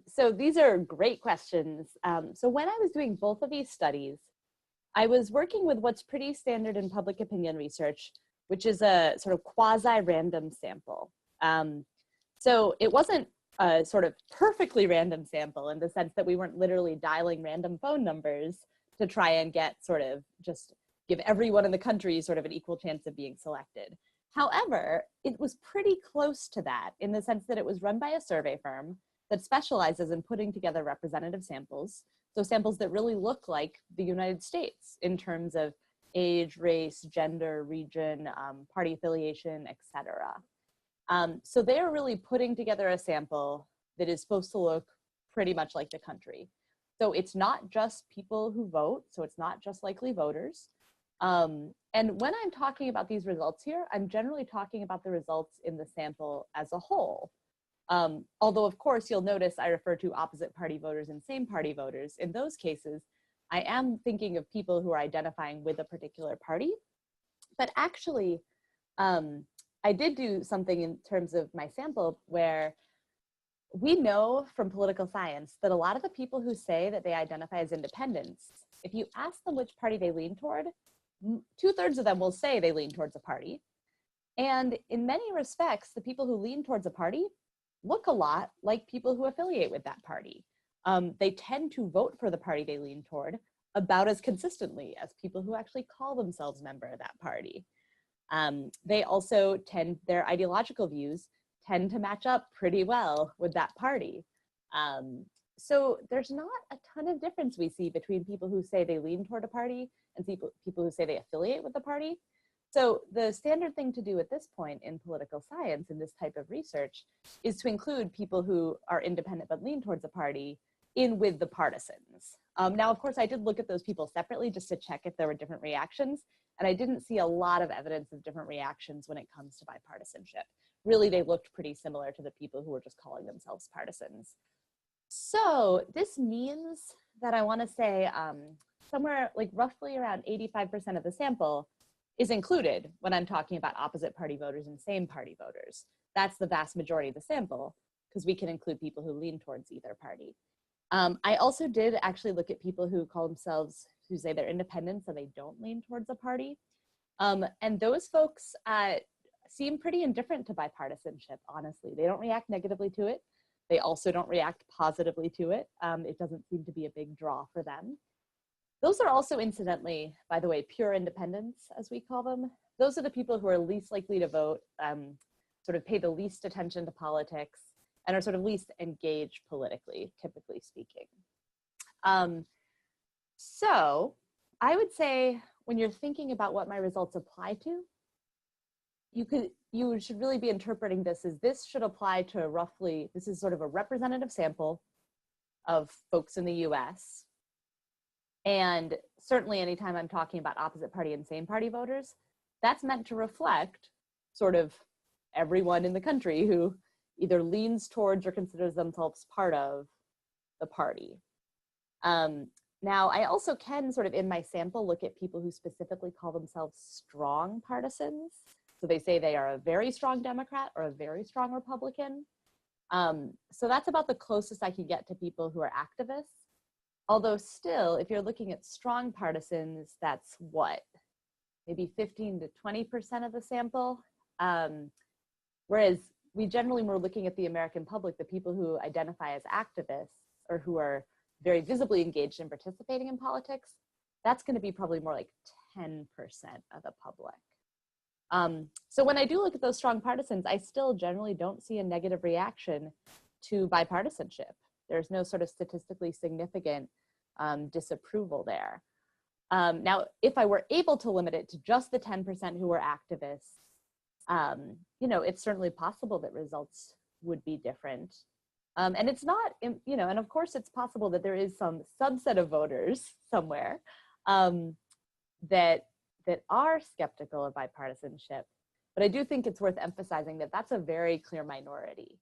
So these are great questions. So when I was doing both of these studies, I was working with what's pretty standard in public opinion research, which is a sort of quasi-random sample. So it wasn't a sort of perfectly random sample in the sense that we weren't literally dialing random phone numbers to try and get sort of just give everyone in the country sort of an equal chance of being selected. However, it was pretty close to that in the sense that it was run by a survey firm that specializes in putting together representative samples. So samples that really look like the United States in terms of age, race, gender, region, party affiliation, etc. So they are really putting together a sample that is supposed to look pretty much like the country. So it's not just people who vote, so it's not just likely voters. And when I'm talking about these results here, I'm generally talking about the results in the sample as a whole. Although, of course, you'll notice I refer to opposite party voters and same party voters. In those cases, I am thinking of people who are identifying with a particular party. But actually, I did do something in terms of my sample where we know from political science that a lot of the people who say that they identify as independents, if you ask them which party they lean toward, 2/3 of them will say they lean towards a party. And in many respects, the people who lean towards a party look a lot like people who affiliate with that party. They tend to vote for the party they lean toward about as consistently as people who actually call themselves member of that party. They also their ideological views tend to match up pretty well with that party. So there's not a ton of difference we see between people who say they lean toward a party and people who say they affiliate with the party. So the standard thing to do at this point in political science in this type of research is to include people who are independent but lean towards a party in with the partisans. Now, of course, I did look at those people separately just to check if there were different reactions, and I didn't see a lot of evidence of different reactions when it comes to bipartisanship. Really, they looked pretty similar to the people who were just calling themselves partisans. So this means that I want to say somewhere like roughly around 85% of the sample is included when I'm talking about opposite party voters and same party voters. That's the vast majority of the sample because we can include people who lean towards either party. I also did actually look at people who call themselves, who say they're independents and they don't lean towards a party. And those folks seem pretty indifferent to bipartisanship, honestly. They don't react negatively to it. They also don't react positively to it. It doesn't seem to be a big draw for them. Those are also, incidentally, by the way, pure independents, as we call them. Those are the people who are least likely to vote, sort of pay the least attention to politics, and are sort of least engaged politically, typically speaking. So I would say when you're thinking about what my results apply to, you should really be interpreting this as this should apply to roughly, this is sort of a representative sample of folks in the US. And certainly anytime I'm talking about opposite party and same party voters, that's meant to reflect sort of everyone in the country who either leans towards or considers themselves part of the party. Now, I also can sort of in my sample look at people who specifically call themselves strong partisans. So they say they are a very strong Democrat or a very strong Republican. So that's about the closest I can get to people who are activists. Although still, if you're looking at strong partisans, that's what? Maybe 15 to 20% of the sample. Whereas we generally were looking at the American public, the people who identify as activists or who are very visibly engaged in participating in politics, that's going to be probably more like 10% of the public. So when I do look at those strong partisans, I still generally don't see a negative reaction to bipartisanship. There's no sort of statistically significant disapproval there. Now, if I were able to limit it to just the 10% who are activists, you know, it's certainly possible that results would be different. And it's not, you know, and of course it's possible that there is some subset of voters somewhere that are skeptical of bipartisanship. But I do think it's worth emphasizing that that's a very clear minority.